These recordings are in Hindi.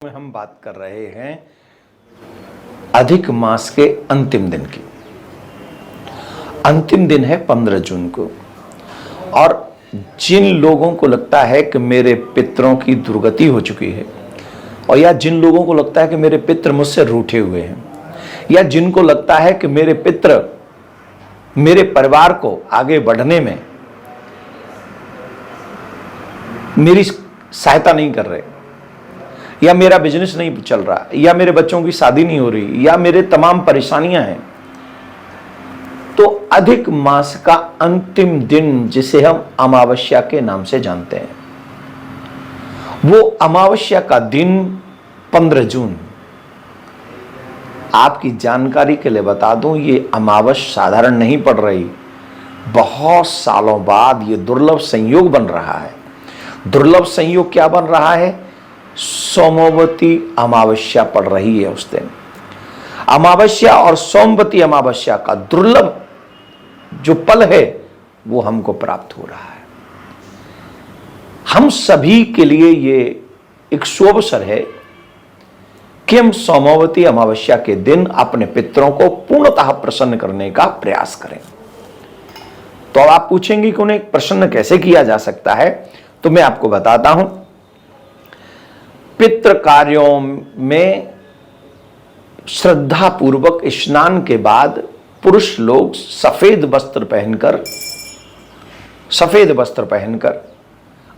में हम बात कर रहे हैं अधिक मास के अंतिम दिन की। अंतिम दिन है 15 जून को, और जिन लोगों को लगता है कि मेरे पितरों की दुर्गति हो चुकी है, और या जिन लोगों को लगता है कि मेरे पितर मुझसे रूठे हुए हैं, या जिनको लगता है कि मेरे पितर मेरे परिवार को आगे बढ़ने में मेरी सहायता नहीं कर रहे, या मेरा बिजनेस नहीं चल रहा, या मेरे बच्चों की शादी नहीं हो रही, या मेरे तमाम परेशानियां हैं, तो अधिक मास का अंतिम दिन, जिसे हम अमावस्या के नाम से जानते हैं, वो अमावस्या का दिन 15 जून। आपकी जानकारी के लिए बता दूं, ये अमावस्या साधारण नहीं पड़ रही, बहुत सालों बाद ये दुर्लभ संयोग बन रहा है। दुर्लभ संयोग क्या बन रहा है? सोमवती अमावस्या पड़ रही है उस दिन। अमावस्या और सोमवती अमावस्या का दुर्लभ जो पल है वो हमको प्राप्त हो रहा है। हम सभी के लिए ये एक शुभ अवसर है कि हम सोमवती अमावस्या के दिन अपने पितरों को पूर्णतः प्रसन्न करने का प्रयास करें। तो अब आप पूछेंगे कि उन्हें प्रसन्न कैसे किया जा सकता है, तो मैं आपको बताता हूं। पितृ कार्यों में श्रद्धा पूर्वक स्नान के बाद पुरुष लोग सफेद वस्त्र पहनकर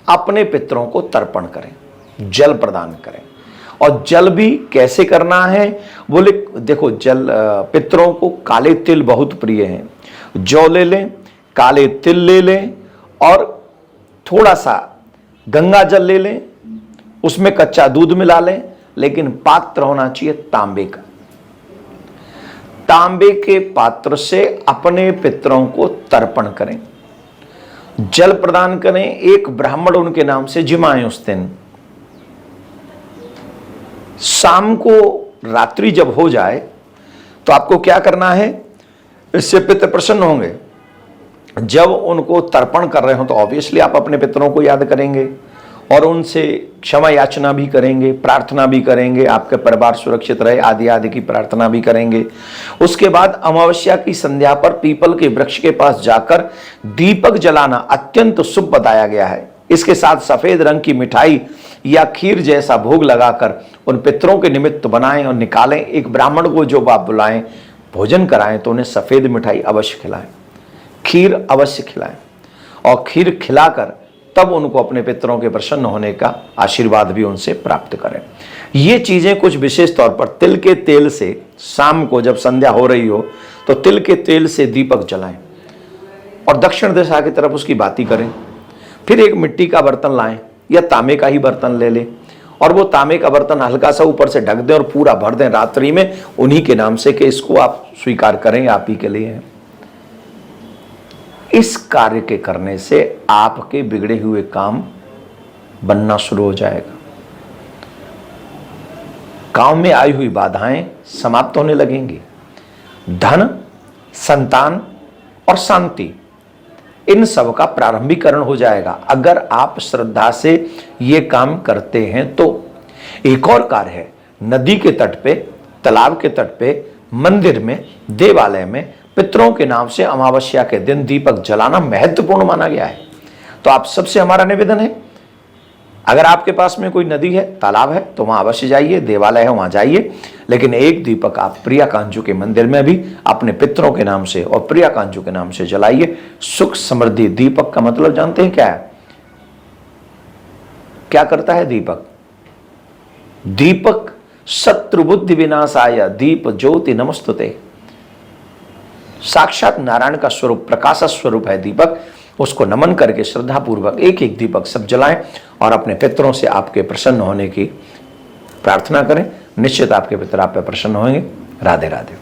अपने पितरों को तर्पण करें, जल प्रदान करें। और जल भी कैसे करना है? बोले देखो, जल पितरों को काले तिल बहुत प्रिय हैं। जौ ले लें, काले तिल ले लें, और थोड़ा सा गंगा जल ले लें, उसमें कच्चा दूध मिला लें, लेकिन पात्र होना चाहिए तांबे का। तांबे के पात्र से अपने पितरों को तर्पण करें, जल प्रदान करें। एक ब्राह्मण उनके नाम से जिमाएं उस दिन। शाम को रात्रि जब हो जाए तो आपको क्या करना है? इससे पितर प्रसन्न होंगे। जब उनको तर्पण कर रहे हो तो ऑब्वियसली आप अपने पितरों को याद करेंगे और उनसे क्षमा याचना भी करेंगे, प्रार्थना भी करेंगे, आपके परिवार सुरक्षित रहे आदि आदि की प्रार्थना भी करेंगे। उसके बाद अमावस्या की संध्या पर पीपल के वृक्ष के पास जाकर दीपक जलाना अत्यंत शुभ बताया गया है। इसके साथ सफेद रंग की मिठाई या खीर जैसा भोग लगाकर उन पितरों के निमित्त बनाएं और निकालें। एक ब्राह्मण को जो आप बुलाएं, भोजन कराएं, तो उन्हें सफेद मिठाई अवश्य खिलाएं, खीर अवश्य खिलाएं, और खीर खिलाकर तब उनको अपने पितरों के प्रसन्न होने का आशीर्वाद भी उनसे प्राप्त करें। ये चीजें कुछ विशेष तौर पर तिल के तेल से, शाम को जब संध्या हो रही हो तो तिल के तेल से दीपक जलाएं और दक्षिण दिशा की तरफ उसकी बाती करें। फिर एक मिट्टी का बर्तन लाएं या तांबे का ही बर्तन ले लें, और वो तांबे का बर्तन हल्का सा ऊपर से ढक दें और पूरा भर दें रात्रि में उन्हीं के नाम से कि इसको आप स्वीकार करें, आप ही के लिए है। इस कार्य के करने से आपके बिगड़े हुए काम बनना शुरू हो जाएगा। काम में आई हुई बाधाएं समाप्त होने लगेंगी। धन, संतान और शांति, इन सब का प्रारंभिकरण हो जाएगा अगर आप श्रद्धा से ये काम करते हैं। तो एक और कार्य है, नदी के तट पे, तालाब के तट पे, मंदिर में, देवालय में पितरों के नाम से अमावस्या के दिन दीपक जलाना महत्वपूर्ण माना गया है। तो आप सबसे हमारा निवेदन है, अगर आपके पास में कोई नदी है, तालाब है, तो वहां अवश्य जाइए, देवालय है वहां जाइए, लेकिन एक दीपक आप प्रिया कांजू के मंदिर में भी अपने पितरों के नाम से और प्रिया कांजू के नाम से जलाइए। सुख समृद्धि। दीपक का मतलब जानते हैं क्या है? क्या करता है दीपक? दीपक शत्रु बुद्धि विनाशाय दीप ज्योति नमस्तुते। साक्षात नारायण का स्वरूप, प्रकाश स्वरूप है दीपक। उसको नमन करके श्रद्धा पूर्वक एक एक दीपक सब जलाएं और अपने पितरों से आपके प्रसन्न होने की प्रार्थना करें। निश्चित आपके पितर आप पे प्रसन्न होंगे। राधे राधे।